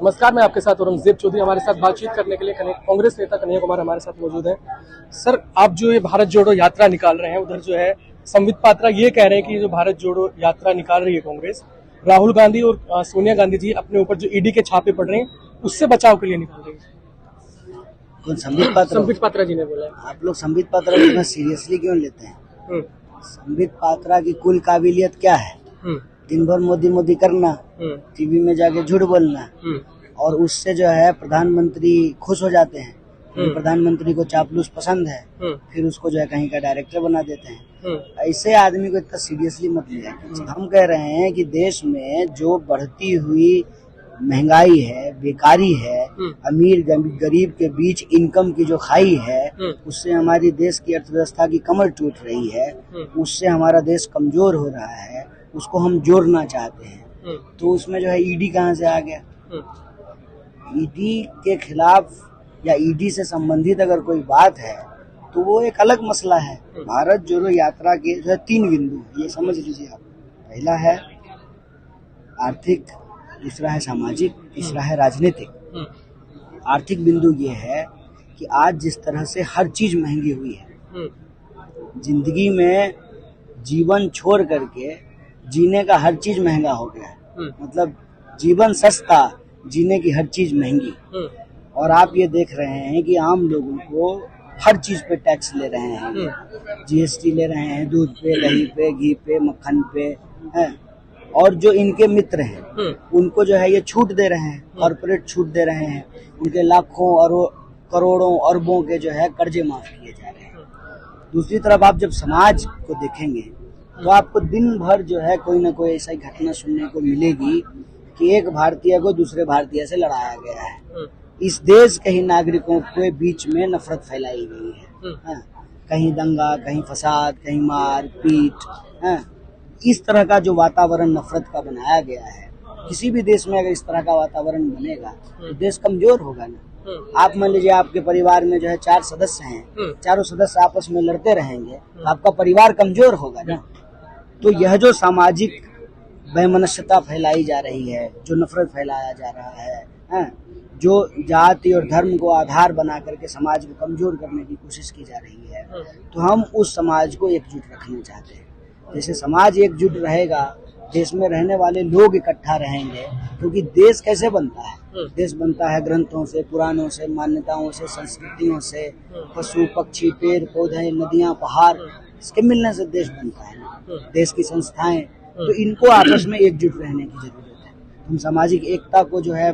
नमस्कार, मैं आपके साथ औरंगजेब चौधरी। हमारे साथ बातचीत करने के लिए कांग्रेस नेता कन्हैया कुमार हमारे साथ मौजूद है। सर, आप जो ये भारत जोड़ो यात्रा निकाल रहे हैं, उधर जो है संबित पात्रा ये कह रहे हैं कि जो भारत जोड़ो यात्रा निकाल रही है कांग्रेस, राहुल गांधी और सोनिया गांधी जी अपने ऊपर जो ईडी के छापे पड़ रहे हैं उससे बचाव के लिए निकाल रही है। कौन संबित पात्रा जी ने बोला। आप लोग संबित पात्रा को इतना सीरियसली क्यों लेते हैं? संबित पात्रा की कुल काबिलियत क्या है? दिन भर मोदी मोदी करना, टीवी में जाके झूठ बोलना, और उससे जो है प्रधानमंत्री खुश हो जाते हैं। प्रधानमंत्री को चापलूस पसंद है, फिर उसको जो है कहीं का डायरेक्टर बना देते हैं। ऐसे आदमी को इतना सीरियसली मत लिया। हम कह रहे हैं कि देश में जो बढ़ती हुई महंगाई है, बेकारी है, अमीर गरीब के बीच इनकम की जो खाई है, उससे हमारी देश की अर्थव्यवस्था की कमर टूट रही है, उससे हमारा देश कमजोर हो रहा है, उसको हम जोड़ना चाहते हैं। तो उसमें जो है ईडी कहाँ से आ गया? ईडी के खिलाफ या ईडी से संबंधित अगर कोई बात है तो वो एक अलग मसला है। भारत जोड़ो यात्रा के जो है 3 बिंदु, ये समझ लीजिए आप। पहला है आर्थिक, दूसरा है सामाजिक, तीसरा है राजनीतिक। आर्थिक बिंदु ये है कि आज जिस तरह से हर चीज महंगी हुई है, जिंदगी में जीवन छोड़ करके जीने का हर चीज महंगा हो गया है। मतलब जीवन सस्ता, जीने की हर चीज महंगी। और आप ये देख रहे हैं कि आम लोगों को हर चीज पे टैक्स ले रहे हैं, जीएसटी ले रहे हैं, दूध पे, दही पे, घी पे, मक्खन पे, है। और जो इनके मित्र हैं उनको जो है ये छूट दे रहे हैं, कॉर्पोरेट छूट दे रहे हैं। उनके लाखों और करोड़ों अरबों के जो है कर्जे माफ किए जा रहे हैं। दूसरी तरफ आप जब समाज को देखेंगे तो आपको दिन भर जो है कोई ना कोई ऐसा घटना सुनने को मिलेगी कि एक भारतीय को दूसरे भारतीय से लड़ाया गया है। इस देश के ही नागरिकों के बीच में नफरत फैलाई गई है। कहीं दंगा, कहीं फसाद, कहीं मार पीट। इस तरह का जो वातावरण नफरत का बनाया गया है, किसी भी देश में अगर इस तरह का वातावरण बनेगा तो देश कमजोर होगा ना। आप मान लीजिए आपके परिवार में जो है 4 सदस्य हैं, चारों सदस्य आपस में लड़ते रहेंगे, आपका परिवार कमजोर होगा ना। तो यह जो सामाजिक वैमनस्यता फैलाई जा रही है, जो नफरत फैलाया जा रहा है, जो जाति और धर्म को आधार बना करके समाज को कमजोर करने की कोशिश की जा रही है, तो हम उस समाज को एकजुट रखना चाहते हैं। जैसे समाज एकजुट रहेगा, देश में रहने वाले लोग इकट्ठा रहेंगे, क्योंकि देश कैसे बनता है? देश बनता है ग्रंथों से, पुराणों से, मान्यताओं से, संस्कृतियों से, पशु पक्षी, पेड़ पौधे, नदियां, पहाड़, इसके मिलने से देश बनता है ना। देश की संस्थाएं, तो इनको आपस में एकजुट रहने की जरूरत है। हम सामाजिक एकता को जो है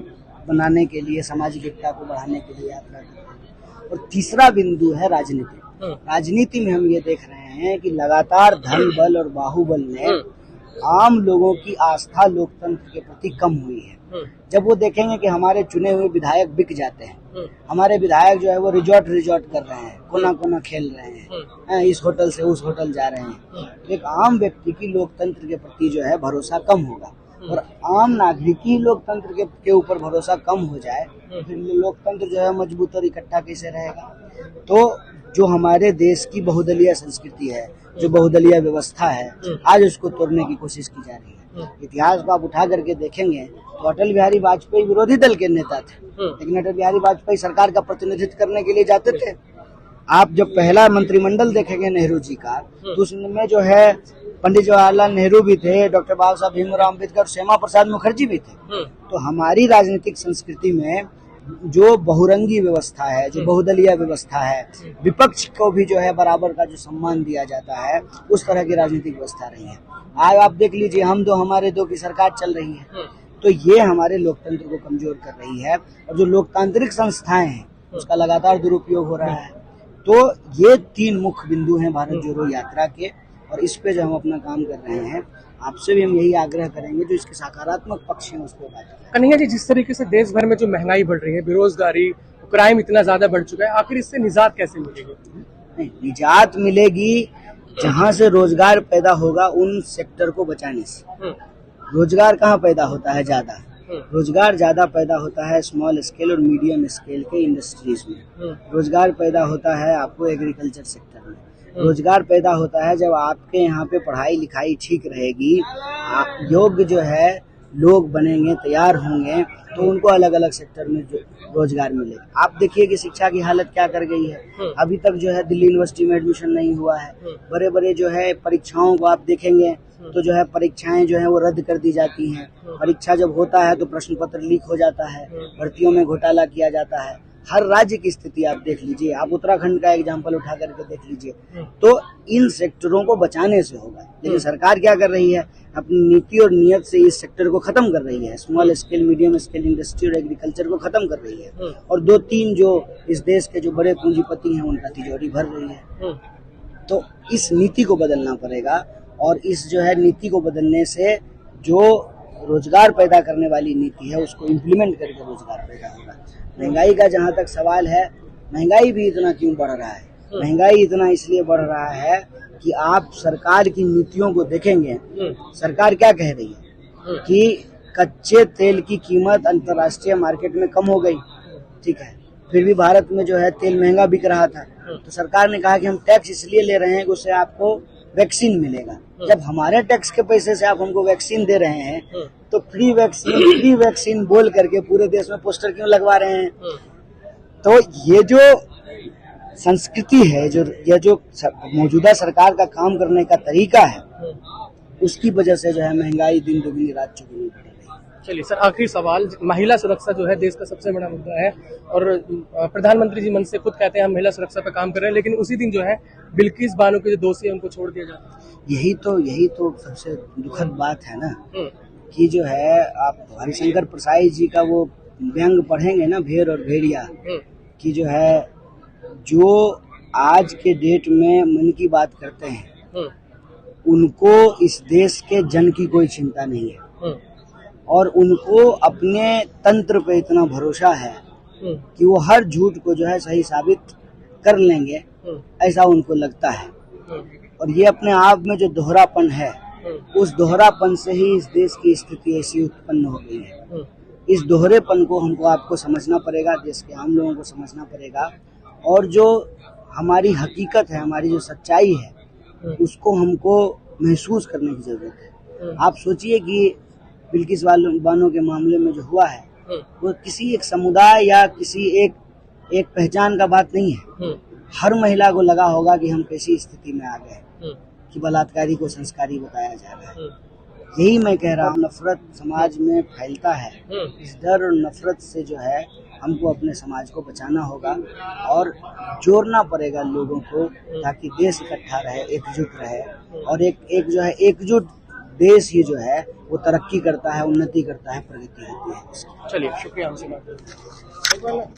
बनाने के लिए, सामाजिक एकता को बढ़ाने के लिए यात्रा करते हैं। और तीसरा बिंदु है राजनीति। राजनीति में हम ये देख रहे हैं कि लगातार धन बल और बाहुबल ने आम लोगों की आस्था लोकतंत्र के प्रति कम हुई है। जब वो देखेंगे कि हमारे चुने हुए विधायक बिक जाते हैं, हमारे विधायक जो है वो रिजॉर्ट कर रहे हैं, कोना कोना खेल रहे हैं, इस होटल से उस होटल जा रहे हैं, तो एक आम व्यक्ति की लोकतंत्र के प्रति जो है भरोसा कम होगा। और आम नागरिक ही लोकतंत्र के ऊपर भरोसा कम हो जाए तो फिर लोकतंत्र जो है मजबूत और इकट्ठा कैसे रहेगा? तो जो हमारे देश की बहुदलीय संस्कृति है, जो बहुदलीय व्यवस्था है, आज उसको तोड़ने की कोशिश की जा रही है। इतिहास को आप उठा करके देखेंगे तो अटल बिहारी वाजपेयी विरोधी दल के नेता थे, लेकिन अटल बिहारी वाजपेयी सरकार का प्रतिनिधित्व करने के लिए जाते थे। आप जब पहला मंत्रिमंडल देखेंगे नेहरू जी का, तो उसमें जो है पंडित जवाहरलाल नेहरू भी थे, डॉक्टर बाबा साहब भीमराव अम्बेडकर, श्यामा प्रसाद मुखर्जी भी थे। तो हमारी राजनीतिक संस्कृति में जो बहुरंगी व्यवस्था है, जो बहुदलीय व्यवस्था है, विपक्ष को भी जो है बराबर का जो सम्मान दिया जाता है, उस तरह की राजनीतिक व्यवस्था रही है। आज आप देख लीजिए, हम दो हमारे दो की सरकार चल रही है, तो ये हमारे लोकतंत्र को कमजोर कर रही है। और जो लोकतांत्रिक संस्थाएं हैं उसका लगातार दुरुपयोग हो रहा है। तो ये 3 मुख्य बिंदु हैं भारत जोड़ो यात्रा के, और इस पे जो हम अपना काम कर रहे हैं। आपसे भी हम यही आग्रह करेंगे, जो इसके सकारात्मक पक्ष हैं उसको बात करें। कन्हैया जी, जिस तरीके से देश भर में जो महंगाई बढ़ रही है, बेरोजगारी, क्राइम इतना ज्यादा बढ़ चुका है, आखिर इससे निजात कैसे मिलेगी? नहीं, निजात मिलेगी जहाँ से रोजगार पैदा होगा उन सेक्टर को बचाने से। रोजगार कहाँ पैदा होता है ज्यादा? रोजगार ज्यादा पैदा होता है स्मॉल स्केल और मीडियम स्केल के इंडस्ट्रीज में। रोजगार पैदा होता है आपको एग्रीकल्चर सेक्टर में। रोजगार पैदा होता है जब आपके यहाँ पे पढ़ाई लिखाई ठीक रहेगी, योग्य जो है लोग बनेंगे, तैयार होंगे, तो उनको अलग अलग सेक्टर में जो रोजगार मिलेगा। आप देखिए कि शिक्षा की हालत क्या कर गई है। अभी तक जो है दिल्ली यूनिवर्सिटी में एडमिशन नहीं हुआ है। बड़े बड़े जो है परीक्षाओं को आप देखेंगे तो जो है परीक्षाएं जो है वो रद्द कर दी जाती हैं। परीक्षा जब होता है तो प्रश्न पत्र लीक हो जाता है, भर्तियों में घोटाला किया जाता है। हर राज्य की स्थिति आप देख लीजिए, आप उत्तराखंड का एग्जाम्पल उठा करके देख लीजिए, तो इन सेक्टरों को बचाने से होगा। लेकिन सरकार क्या कर रही है, अपनी नीति और नियत से इस सेक्टर को खत्म कर रही है। Small scale, medium scale industry और एग्रीकल्चर को खत्म कर रही है, और 2-3 जो इस देश के जो बड़े पूंजीपति हैं उनका तिजोरी भर रही है। तो इस नीति को बदलना पड़ेगा, और इस जो है नीति को बदलने से जो रोजगार पैदा करने वाली नीति है उसको इम्प्लीमेंट करके रोजगार पैदा होगा। महंगाई का जहाँ तक सवाल है, महंगाई भी इतना क्यों बढ़ रहा है? महंगाई इतना इसलिए बढ़ रहा है कि आप सरकार की नीतियों को देखेंगे। सरकार क्या कह रही है कि कच्चे तेल की कीमत अंतर्राष्ट्रीय मार्केट में कम हो गई, ठीक है, फिर भी भारत में जो है तेल महंगा बिक रहा था। तो सरकार ने कहा कि हम टैक्स इसलिए ले रहे हैं कि उससे आपको वैक्सीन मिलेगा। जब हमारे टैक्स के पैसे से आप हमको वैक्सीन दे रहे हैं, तो फ्री वैक्सीन बोल करके पूरे देश में पोस्टर क्यों लगवा रहे हैं? तो ये जो संस्कृति है, जो मौजूदा सरकार का काम करने का तरीका है, उसकी वजह से जो है महंगाई दिन दुगनी रात चौगुनी बढ़ रही है। चलिए सर, आखिरी सवाल, महिला सुरक्षा जो है देश का सबसे बड़ा मुद्दा है, और प्रधानमंत्री जी मन से खुद कहते हैं हम महिला सुरक्षा पर काम कर रहे हैं, लेकिन उसी दिन जो है बिल्किस बानो के जो दोषी है उनको छोड़ दिया जाता है। यही तो सबसे दुखद बात है ना, कि जो है आप हरिशंकर प्रसाद जी का वो व्यंग पढ़ेंगे ना, भेड़ और भेड़िया, कि जो है जो आज के डेट में मन की बात करते हैं उनको इस देश के जन की कोई चिंता नहीं है, और उनको अपने तंत्र पे इतना भरोसा है कि वो हर झूठ को जो है सही साबित कर लेंगे, ऐसा उनको लगता है। और ये अपने आप में जो दोहरापन है, उस दोहरापन से ही इस देश की स्थिति ऐसी उत्पन्न हो गई है। इस दोहरेपन को हमको आपको समझना पड़ेगा, देश के आम लोगों को समझना पड़ेगा, और जो हमारी हकीकत है, हमारी जो सच्चाई है, उसको हमको महसूस करने की जरूरत है। आप सोचिए कि बिल्किस बानो के मामले में जो हुआ है वो किसी एक समुदाय या किसी एक पहचान का बात नहीं है। हर महिला को लगा होगा कि हम कैसी स्थिति में आ गए कि बलात्कारी को संस्कारी बताया जा रहा है। यही मैं कह रहा हूँ, नफरत समाज में फैलता है। इस डर और नफरत से जो है हमको अपने समाज को बचाना होगा, और जोड़ना पड़ेगा लोगों को, ताकि देश इकट्ठा रहे, एकजुट रहे, और एक जो है एकजुट देश ही जो है वो तरक्की करता है, उन्नति करता है, प्रगति होती है। चलिए, शुक्रिया हमसे बात करने के लिए।